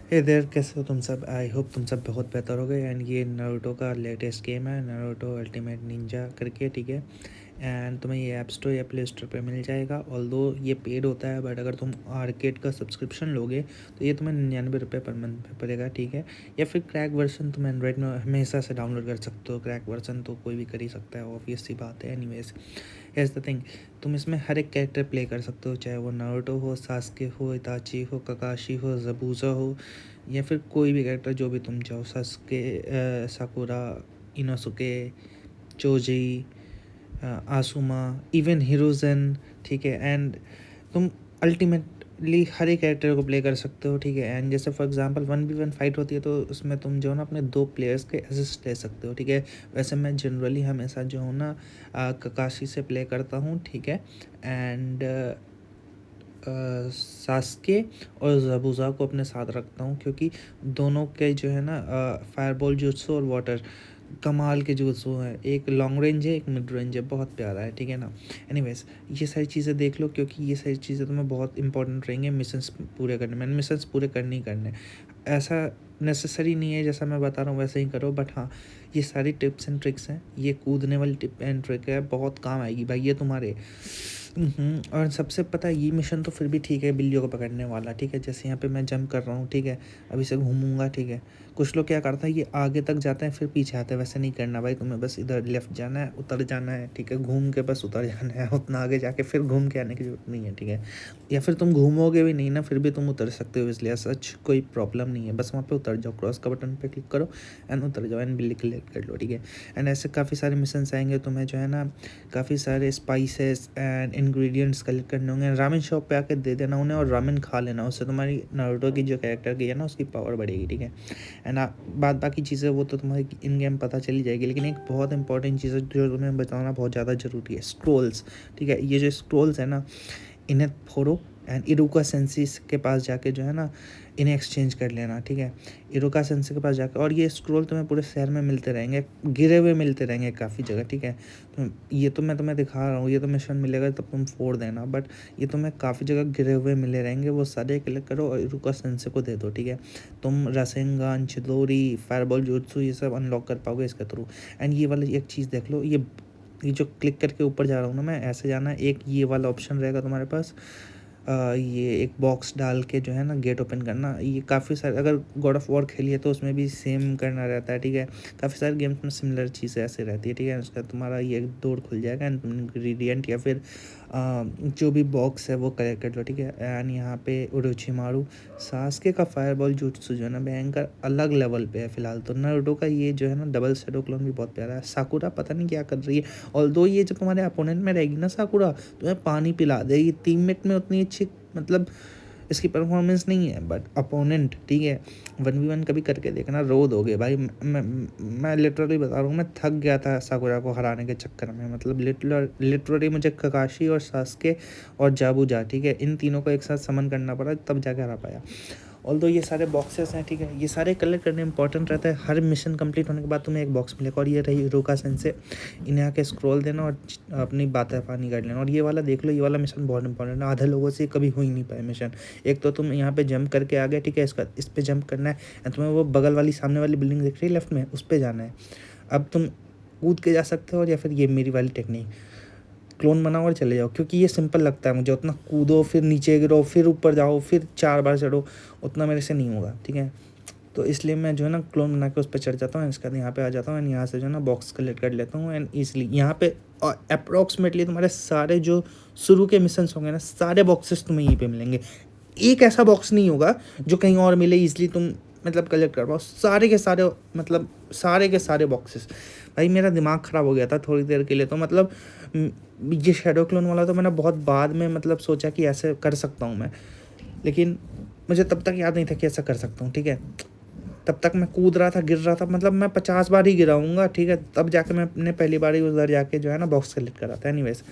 हे there, कैसे हो तुम सब? आई होप तुम सब बहुत बेहतर हो गए। एंड ये नारुतो का लेटेस्ट गेम है, नारुतो अल्टीमेट निंजा करके, ठीक है। एंड तुम्हें ये ऐप स्टोर या प्ले स्टोर पे मिल जाएगा। ऑल्दो ये पेड होता है, बट अगर तुम आर्केड का सब्सक्रिप्शन लोगे तो ये तुम्हें 99 रुपये पर मंथ पे पड़ेगा, ठीक है। या फिर क्रैक वर्जन तुम एंड्रॉइड में हमेशा से डाउनलोड कर सकते हो। क्रैक वर्जन तो कोई भी कर ही सकता है, ऑब्वियस सी बात है। एनीवेज, हेयर्स द थिंग, तुम इसमें हर एक कैरेक्टर प्ले कर सकते हो, चाहे वो नारुतो हो, सास्के हो, इताची हो, ककाशी हो, ज़बूज़ा हो, या फिर कोई भी कैरेक्टर जो भी तुम चाहो। Sasuke, Sakura, Inosuke, Choji, Asuma, even Hiruzen, ठीक है। एंड तुम अल्टीमेटली हर एक कैरेक्टर को प्ले कर सकते हो, ठीक है। एंड जैसे फॉर एग्जांपल 1v1 फाइट होती है तो उसमें तुम जो है ना अपने 2 प्लेयर्स के असिस्ट ले सकते हो, ठीक है। वैसे मैं जनरली हमेशा जो हूँ ना ककाशी से प्ले करता हूँ, ठीक है। एंड सास्के और ज़बूज़ा को अपने साथ रखता हूँ, क्योंकि दोनों के जो है ना फायरबॉल जुत्सु और वाटर कमाल के जुत्सु हैं। एक लॉन्ग रेंज है, एक मिड रेंज है, बहुत प्यारा है, ठीक है ना। एनीवेज, ये सारी चीज़ें देख लो, क्योंकि ये सारी चीज़ें तुम्हें बहुत इंपॉर्टेंट रहेंगी मिशंस पूरे करने में। मिशंस पूरे करने ही करने, ऐसा नेसेसरी नहीं है जैसा मैं बता रहा हूँ वैसे ही करो, बट हाँ, ये सारी टिप्स एंड ट्रिक्स हैं। ये कूदने वाली टिप एंड ट्रिक है, बहुत काम आएगी भाई ये तुम्हारे। और सबसे पता है, ये मिशन तो फिर भी ठीक है बिल्लियों को पकड़ने वाला, ठीक है। जैसे यहाँ पे मैं जंप कर रहा हूँ, ठीक है, अभी से घूमूंगा, ठीक है। कुछ लोग क्या करते हैं, ये आगे तक जाते हैं फिर पीछे आते हैं, वैसे नहीं करना भाई। तुम्हें बस इधर लेफ्ट जाना है, उतर जाना है, ठीक है, घूम के बस उतर जाना है। उतना आगे जाके फिर घूम के आने की जरूरत नहीं है, ठीक है। या फिर तुम घूमोगे भी नहीं ना, फिर भी तुम उतर सकते हो, इसलिए सच कोई प्रॉब्लम नहीं है। बस वहाँ पे उतर जाओ, क्रॉस का बटन पे क्लिक करो एंड उतर जाओ एंड बिल्ली कलेक्ट कर लो, ठीक है। एंड ऐसे काफ़ी सारे मिशंस आएंगे तुम्हें जो है ना, काफ़ी सारे स्पाइसेस एंड इंग्रेडिएंट्स कलेक्ट करने होंगे। रामेन शॉप पे आके दे देना उन्हें और रामेन खा लेना, उससे तुम्हारी नारुतो की जो कैरेक्टर की है ना उसकी पावर बढ़ेगी, ठीक है। एंड बाद बाकी चीज़ें वो तो तुम्हारी इन गेम पता चली जाएगी। लेकिन एक बहुत इंपॉर्टेंट चीज़ है जो तुम्हें बताना बहुत ज़्यादा ज़रूरी है, स्क्रोल्स, ठीक है। ये जो स्क्रोल्स है ना, इन्हें फोड़ो एंड इरुका सेंसिस के पास जाके जो है ना इन्हें एक्सचेंज कर लेना, ठीक है। इरुका सेंसिस के पास जाकर, और ये स्क्रोल तुम्हें पूरे शहर में मिलते रहेंगे, गिरे हुए मिलते रहेंगे काफ़ी जगह, ठीक है। तो ये तो मैं तुम्हें दिखा रहा हूँ, ये तो मिशन मिलेगा तब तुम फोड़ देना, बट ये तुम्हें काफ़ी जगह गिरे हुए मिले रहेंगे, वो सारे कलेक्ट करो और इरुका सेंसिस को दे दो, ठीक है। तुम रासेंगान, चिदोरी, फायरबॉल जुत्सु ये सब अनलॉक कर पाओगे इसके थ्रू। एंड ये वाली एक चीज़ देख लो, ये जो क्लिक करके ऊपर जा रहा हूँ ना मैं, ऐसे जाना है, एक ये वाला ऑप्शन रहेगा तुम्हारे पास। ये एक बॉक्स डाल के जो है ना गेट ओपन करना, ये काफ़ी सारे, अगर गॉड ऑफ वॉर खेलिए तो उसमें भी सेम करना रहता है, ठीक है। काफ़ी सारे गेम्स में सिमिलर चीज़ें ऐसे रहती है, ठीक है। उसका तुम्हारा ये डोर खुल जाएगा एंड तुम इंग्रीडियंट या फिर जो भी बॉक्स है वो कलेक्ट कर लो, ठीक है। एंड यहाँ पे उरोचिमारू, सास्के का फायरबॉल जुत्सु जो है ना भयंकर अलग लेवल पे है फिलहाल तो। नारुतो का ये जो है ना डबल शैडो क्लोन भी बहुत प्यारा है। साकुरा पता नहीं क्या कर रही है, ऑल्दो ये जब तुम्हारे अपोनेंट में रहेगी ना साकुरा, तुम्हें पानी पिला देगी। टीममेट में उतनी अच्छी मतलब इसकी परफॉर्मेंस नहीं है, बट अपोनेंट, ठीक है, 1v1 कभी करके देखना, रो दोगे भाई। मैं लिटरली बता रहा हूँ, मैं थक गया था साकुरा को हराने के चक्कर में। मतलब लिटरली मुझे ककाशी और सास्के और जाबूजा, ठीक है, इन तीनों को एक साथ समन करना पड़ा तब जाके हरा पाया। ऑल्दो ये सारे बॉक्सेस हैं, ठीक है, ये सारे कलेक्ट करने इंपॉर्टेंट रहता है। हर मिशन कंप्लीट होने के बाद तुम्हें एक बॉक्स मिलेगा और ये रही रोका सेंसे। इन्हें आके स्क्रॉल देना और अपनी बातें पानी कर लेना। और ये वाला देख लो, ये वाला मिशन बहुत इंपॉर्टेंट है, आधे लोगों से कभी हो ही नहीं पाए मिशन। एक तो तुम यहाँ पे जंप करके आ गए, ठीक है, इस पर जंप करना है और तुम्हें वो बगल वाली सामने वाली बिल्डिंग दिख रही है लेफ्ट में, उस पर जाना है। अब तुम कूद के जा सकते हो, या फिर ये मेरी वाली टेक्निक, क्लोन बनाओ और चले जाओ, क्योंकि ये सिंपल लगता है मुझे। उतना कूदो, फिर नीचे गिरो, फिर ऊपर जाओ, फिर 4 बार चढ़ो, उतना मेरे से नहीं होगा, ठीक है। तो इसलिए मैं जो है ना क्लोन बना के उस पर चढ़ जाता हूँ, इसके बाद यहाँ पे आ जाता हूँ एंड यहाँ से जो है ना बॉक्स कलेक्ट कर लेता हूँ एंड ईजिली यहाँ पे अप्रॉक्सीमेटली तुम्हारे सारे जो शुरू के मिशंस होंगे ना, सारे बॉक्सेस तुम्हें यहीं पे मिलेंगे। एक ऐसा बॉक्स नहीं होगा जो कहीं और मिले ईजिली तुम मतलब कलेक्ट कर पाओ। सारे के सारे, मतलब सारे के सारे बॉक्सेस। भाई मेरा दिमाग ख़राब हो गया था थोड़ी देर के लिए, तो मतलब ये शेडो क्लोन वाला तो मैंने बहुत बाद में मतलब सोचा कि ऐसे कर सकता हूँ मैं, लेकिन मुझे तब तक याद नहीं था कि ऐसा कर सकता हूँ, ठीक है। तब तक मैं कूद रहा था, गिर रहा था, मतलब मैं 50 बार ही गिराऊंगा, ठीक है, तब जाके मैंने पहली बार ही उधर जाके जो है ना बॉक्स कलेक्ट करा था। एनीवेज,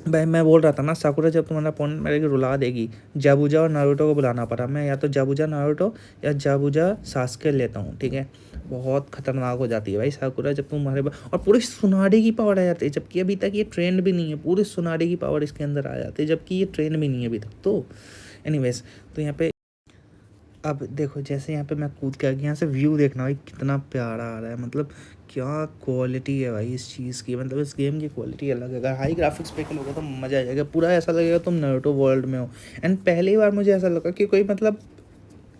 भाई मैं बोल रहा था ना, साकुरा जब तुम्हारा अपोनेंट मेरे को रुला देगी, जाबूजा और नारुतो को बुलाना पड़ा। मैं या तो जाबूजा नारुतो या जाबूजा सास्के लेता हूँ, ठीक है। बहुत खतरनाक हो जाती है भाई साकुरा जब तुम्हारे और पूरी सुनाडे की पावर आ जाती है, जबकि अभी तक ये ट्रेंड भी नहीं है। पूरी सुनाडे की पावर इसके अंदर आ जाती है, जबकि ये ट्रेंड भी नहीं है अभी तक तो। एनीवेज, तो यहाँ पे अब देखो जैसे यहाँ पे मैं कूद के आ गया, यहाँ से व्यू देखना भाई कितना प्यारा आ रहा है, मतलब क्या क्वालिटी है भाई इस चीज़ की, मतलब इस गेम की क्वालिटी अलग है। अगर हाई ग्राफिक्स पे खेलोगे तो मज़ा आ जाएगा, पूरा ऐसा लगेगा तुम नारुतो वर्ल्ड में हो। एंड पहली बार मुझे ऐसा लगा कि कोई मतलब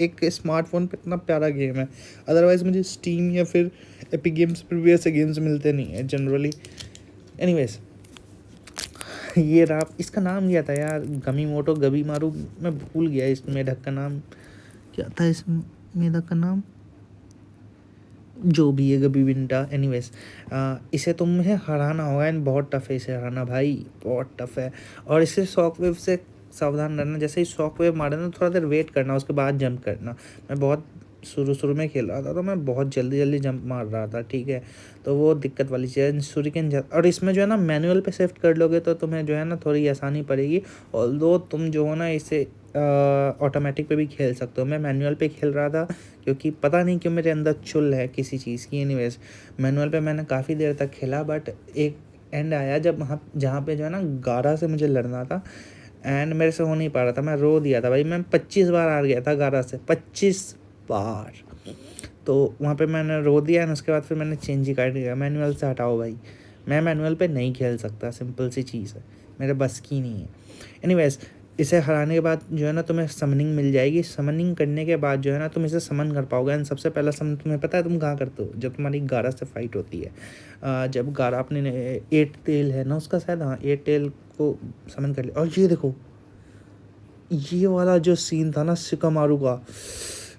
एक स्मार्टफोन पे इतना प्यारा गेम है। अदरवाइज़ मुझे स्टीम या फिर एपिक गेम्स पर भी ऐसे गेम्स मिलते नहीं है जनरली। एनीवेज ये रहा, इसका नाम क्या था यार, गमी मोटो गबी मारू, मैं भूल गया इस मेढक का नाम क्या था, इस मेढक का नाम जो भी है गबी विंटा। एनीवेज इसे तुम्हें हराना होगा एंड बहुत टफ है इसे हराना भाई, बहुत टफ है। और इसे शॉक वेव से सावधान रहना, जैसे ही शॉक वेव मारे ना थोड़ा देर वेट करना, उसके बाद जंप करना। मैं बहुत शुरू शुरू में खेल रहा था तो मैं बहुत जल्दी जल्दी जंप मार रहा था, ठीक है, तो वो दिक्कत वाली चीज़ है। शूरिकेन और इसमें जो है ना मैनुअल पे शिफ्ट कर लोगे तो तुम्हें जो है ना थोड़ी आसानी पड़ेगी। ऑल्दो तुम जो हो ना इसे ऑटोमेटिक पे भी खेल सकते हो। मैं मैनुअल पे खेल रहा था क्योंकि पता नहीं क्यों मेरे अंदर चुल है किसी चीज़ की। एनीवेज मैनुअल पे मैंने काफ़ी देर तक खेला, बट एक एंड आया जब वहाँ जहाँ पे जो है ना गारा से मुझे लड़ना था एंड मेरे से हो नहीं पा रहा था, मैं रो दिया था भाई। मैं 25 बार हार गया था गारा से, 25 बार। तो वहाँ पे मैंने रो दिया एंड उसके बाद फिर मैंने चेंज ही कर दिया, मैनुअल से हटाओ भाई, मैं मैनुअल पे नहीं खेल सकता, सिंपल सी चीज़ है, मेरे बस की नहीं है। एनीवेज इसे हराने के बाद जो है ना तुम्हें समनिंग मिल जाएगी। समनिंग करने के बाद जो है ना तुम इसे समन कर पाओगे। एंड सबसे पहला समन तुम्हें पता है तुम कहाँ करते हो, जब तुम्हारी गारा से फाइट होती है। जब गारा अपने 8 टेल है ना उसका शायद, हाँ 8 टेल को समन कर लिया। और ये देखो ये वाला जो सीन था ना शिकामारू का,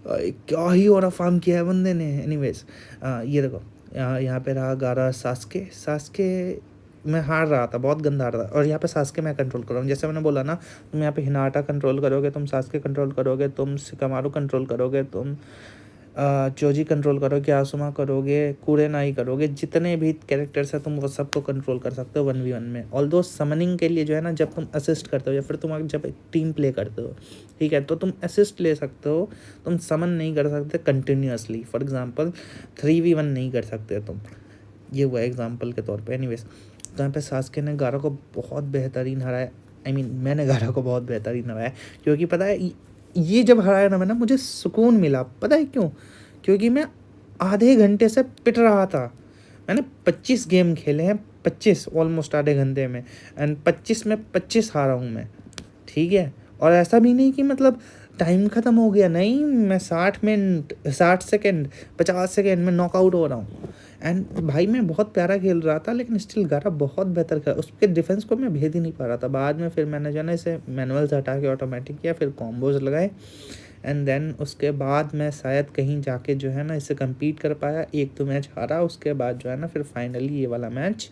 क्या ही और फार्म किया है बंदे ने। एनीवेज ये देखो यहाँ पे रहा गारा सास्के। सास्के मैं हार रहा था, बहुत गंदा हार रहा था, और यहाँ पे सास्के मैं कंट्रोल कर रहा हूँ। जैसे मैंने बोला ना, तुम यहाँ पे हिनाटा कंट्रोल करोगे, तुम सास्के कंट्रोल करोगे, तुम शिकामारू कंट्रोल करोगे, तुम चोजी कंट्रोल करोगे, आसुमा करोगे, कुरेनाई करोगे, जितने भी कैरेक्टर्स हैं तुम वो सबको कंट्रोल कर सकते हो 1v1 में। ऑल्दो समनिंग के लिए जो है ना जब तुम असिस्ट करते हो या फिर तुम जब एक टीम प्ले करते हो, ठीक है, तो तुम असिस्ट ले सकते हो, तुम समन नहीं कर सकते कंटिन्यूसली। फॉर एग्जांपल 3v1 नहीं कर सकते तुम, ये हुआ एग्जांपल के तौर पे। एनीवेज तो यहाँ पे सास्के ने गारा को बहुत बेहतरीन हराया। मैंने गारा को बहुत बेहतरीन हराया, क्योंकि पता है ये जब हराया ना मैंने, मुझे सुकून मिला। पता है क्यों? क्योंकि मैं आधे घंटे से पिट रहा था। मैंने 25 गेम खेले हैं, 25 ऑलमोस्ट आधे घंटे में, एंड 25 में 25 हारा हूँ मैं, ठीक है। और ऐसा भी नहीं कि मतलब टाइम ख़त्म हो गया, नहीं, मैं 60 मिनट 60 सेकेंड 50 सेकेंड में नॉकआउट हो रहा हूँ। एंड भाई मैं बहुत प्यारा खेल रहा था, लेकिन स्टिल गारा बहुत बेहतर खेला, उसके डिफेंस को मैं भेद ही नहीं पा रहा था। बाद में फिर मैंने जो ना इसे मैनुअल से हटा के ऑटोमेटिक किया, फिर कॉम्बोज लगाए, एंड देन उसके बाद मैं शायद कहीं जाके जो है ना इसे कम्पीट कर पाया। एक तो मैच हारा, उसके बाद जो है ना फिर फाइनली ये वाला मैच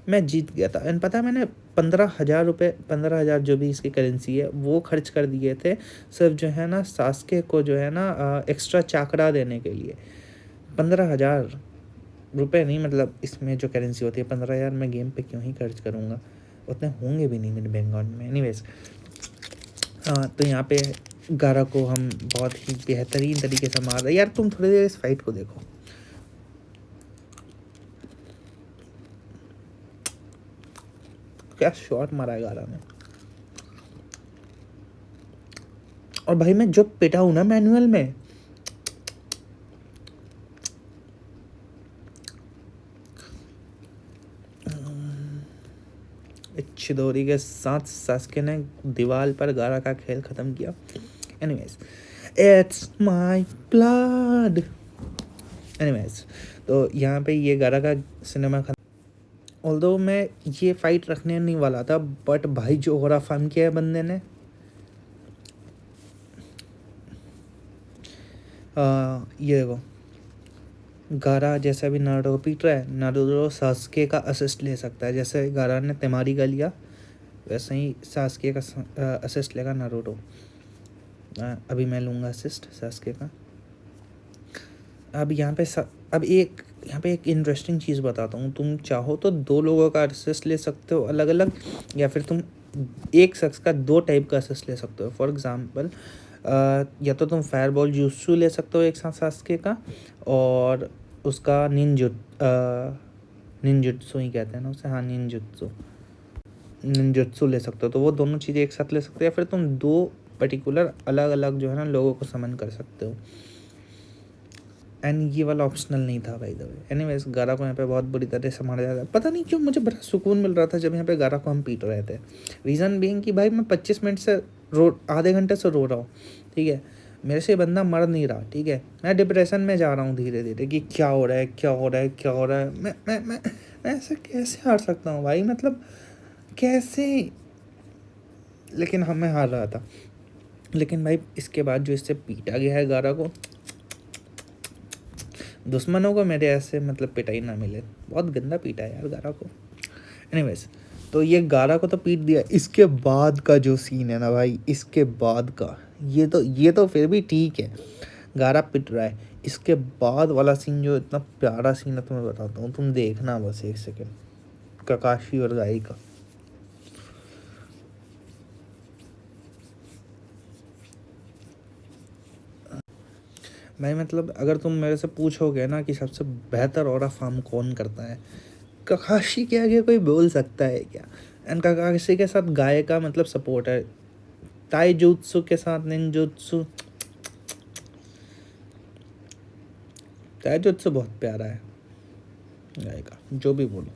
मैं जीत गया था। एंड पता है मैंने 15,000 रुपये, 15,000 जो भी इसकी करेंसी है वो खर्च कर दिए थे सिर्फ जो है ना सास्के को जो है ना एक्स्ट्रा चाकरा देने के लिए। 15,000 रुपये नहीं, मतलब इसमें जो करेंसी होती है 15,000 मैं गेम पे क्यों ही खर्च करूँगा, उतने होंगे भी नहीं मेरे बैंक अकाउंट में। एनीवेज तो यहाँ पे गारा को हम बहुत ही बेहतरीन तरीके से मार रहे हैं। यार तुम थोड़ी देर इस फाइट को देखो, क्या शॉट मारा है गारा ने। और भाई मैं जब पिटा हूँ ना मैनुअल में, चिदोरी के साथ सास्के ने दीवार पर गारा का खेल खत्म किया। Anyways it's my blood. Anyways तो यहाँ पे ये गारा का सिनेमा खत्म। ऑल्दो मैं ये फाइट रखने नहीं वाला था, बट भाई जो हो रहा फन किया है बंदे ने, ये देखो गारा जैसा भी नारुतो को पीट रहा है, नारुतो सास्के का असिस्ट ले सकता है। जैसे गारा ने तेमारी का लिया, वैसे ही सास्के का असिस्ट लेगा नारुतो। अभी मैं लूँगा असिस्ट सास्के का। अब यहाँ पे एक इंटरेस्टिंग चीज़ बताता हूँ। तुम चाहो तो 2 लोगों का असिस्ट ले सकते हो अलग अलग, या फिर तुम एक शख्स का 2 टाइप का असिस्ट ले सकते हो। फॉर एग्ज़ाम्पल या तो तुम फायरबॉल जूसू ले सकते हो एक साथ सास्के का, और उसका निंजुत्सु ही कहते हैं ना उसे, हाँ निंजुत्सु ले सकते हो। तो वो दोनों चीज़ें एक साथ ले सकते हो, या फिर तुम 2 पर्टिकुलर अलग अलग जो है ना लोगों को समन कर सकते हो। एंड ये वाला ऑप्शनल नहीं था बाय द वे। एनीवेज, गारा को यहाँ पे बहुत बुरी तरह से मारा जाता है। पता नहीं क्यों मुझे बड़ा सुकून मिल रहा था जब यहाँ पे गारा को हम पीट रहे थे। रीज़न बीइंग कि भाई मैं 25 मिनट से आधे घंटे से रो रहा हूँ, ठीक है। मेरे से बंदा मर नहीं रहा, ठीक है। मैं डिप्रेशन में जा रहा हूँ धीरे धीरे कि क्या हो रहा है, क्या हो रहा है, क्या हो रहा है। मैं ऐसा कैसे हार सकता हूँ भाई, मतलब कैसे। लेकिन मैं हार रहा था। लेकिन भाई इसके बाद जो इससे पीटा गया है गारा को, दुश्मनों को मेरे ऐसे मतलब पिटाई ना मिले। बहुत गंदा पीटा है यार गारा को। एनीवेज, तो ये गारा को तो पीट दिया। इसके बाद का जो सीन है ना भाई, इसके बाद का ये तो फिर भी ठीक है, गारा पिट रहा है। इसके बाद वाला सीन जो इतना प्यारा सीन है, तुम्हें बताता हूँ, तुम देखना बस एक सेकेंड। ककाशी और गाई का। भाई मतलब अगर तुम मेरे से पूछोगे ना कि सबसे बेहतर ऑरा फार्म कौन करता है, ककाशी के आगे कोई बोल सकता है क्या। एंड ककाशी के साथ गाय का मतलब सपोर्ट है। ताइजुत्सु के साथ निंजुत्सु, ताइजुत्सु बहुत प्यारा है गाय का, जो भी बोलो।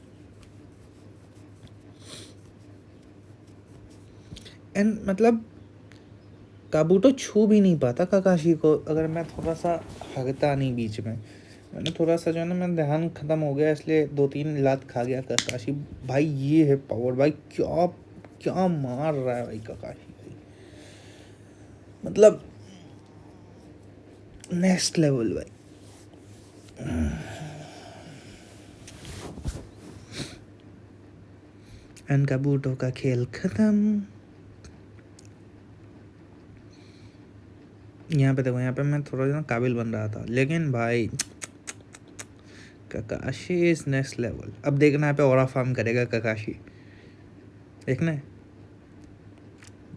एंड मतलब काबूटो छू भी नहीं पाता ककाशी को अगर मैं थोड़ा सा हगता नहीं बीच में। मैंने थोड़ा सा जो है ना, मैं ध्यान खत्म हो गया इसलिए 2-3 लात खा गया ककाशी। भाई ये है पावर भाई, क्या क्या मार रहा है भाई ककाशी भाई, मतलब नेक्स्ट लेवल भाई। एंड काबूटो का खेल खत्म। यहाँ पे देखो, यहाँ पे मैं थोड़ा ना काबिल बन रहा था, लेकिन भाई ककाशी इज नेक्स्ट लेवल। अब देखना है पे ऑरा फार्म करेगा ककाशी, देखना है।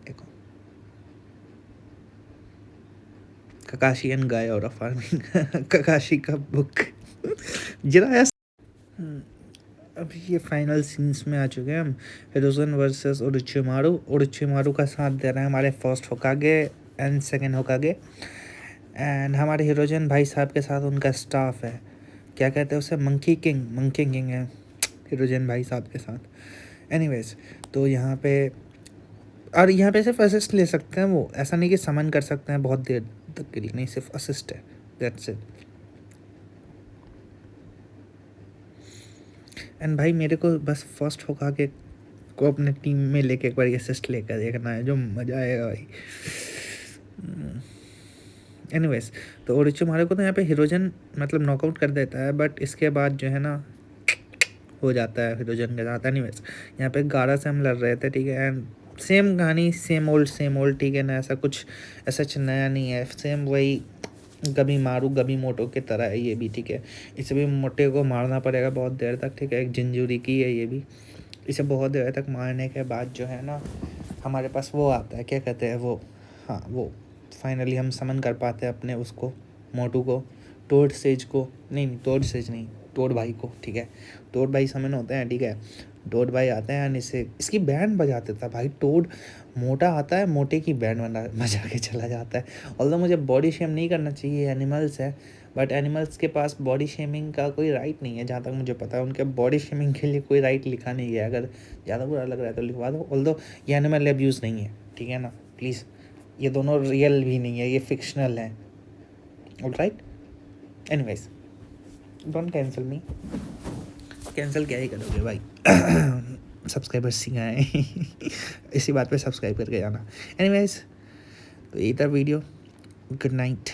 देखो ककाशी एंड गाय ऑरा फार्मिंग ककाशी का बुक जिराया। अभी ये फाइनल सीन्स में आ चुके हैं हम। हिरोजन वर्सेस ओरोचिमारू। ओरोचिमारू का साथ दे रहे हैं हमारे फर्स्ट होकागे एंड सेकंड होकागे। एंड हमारे हिरोजन भाई साहब के साथ उनका स्टाफ है, क्या कहते हैं उसे, मंकी किंग है हिरोजन भाई साहब के साथ। एनीवेज, तो यहाँ पे और यहाँ पे सिर्फ असिस्ट ले सकते हैं वो, ऐसा नहीं कि समन कर सकते हैं बहुत देर तक के लिए, नहीं, सिर्फ असिस्ट है, दैट्स इट। एंड भाई मेरे को बस फर्स्ट होकागे को अपने टीम में लेके एक बार असिस्ट लेकर देखना है, जो मज़ा आएगा भाई। एनीवेज, तो ओरोचिमारू को तो यहाँ पे हिरोजन मतलब नॉकआउट कर देता है, बट इसके बाद जो है ना हो जाता है हिरोजन के साथ। एनीवेज, यहाँ पे गारा से हम लड़ रहे थे, ठीक है। एंड सेम कहानी, सेम ओल्ड, ठीक है ना, ऐसा कुछ नया नहीं है, सेम वही गमी मारू गमी मोटो की तरह है ये भी, ठीक है। इसे भी मोटे को मारना पड़ेगा बहुत देर तक, ठीक है। एक जिंजूरी की है ये भी। इसे बहुत देर तक मारने के बाद जो है ना हमारे पास वो आता है, क्या कहते हैं वो, हाँ वो फाइनली हम समन कर पाते हैं अपने उसको, मोटू को, टोड सेज को, नहीं टोड सेज नहीं, टोड भाई को, ठीक है। टोड भाई समन होते हैं, ठीक है। टोड भाई आते हैं, इसे इसकी बैंड बजाते था भाई। टोड मोटा आता है, मोटे की बैंड बजा के चला जाता है। ऑल्दो मुझे बॉडी शेम नहीं करना चाहिए, एनिमल्स है, बट एनिमल्स के पास बॉडी शेमिंग का कोई राइट नहीं है जहाँ तक मुझे पता है। उनके बॉडी शेमिंग के लिए कोई राइट लिखा नहीं है, अगर ज़्यादा बुरा लग रहा है तो लिखवा दो। ऑल्दो ये एनिमल अब्यूज़ नहीं है, ठीक है ना, प्लीज़। ये दोनों रियल भी नहीं है, ये फिक्शनल है, alright. Anyways, don't cancel me. Cancel क्या ही करोगे भाई सब्सक्राइबर्स सिखाएँ इसी बात पे सब्सक्राइब करके जाना। एनीवेज, तो यही था वीडियो। Good night.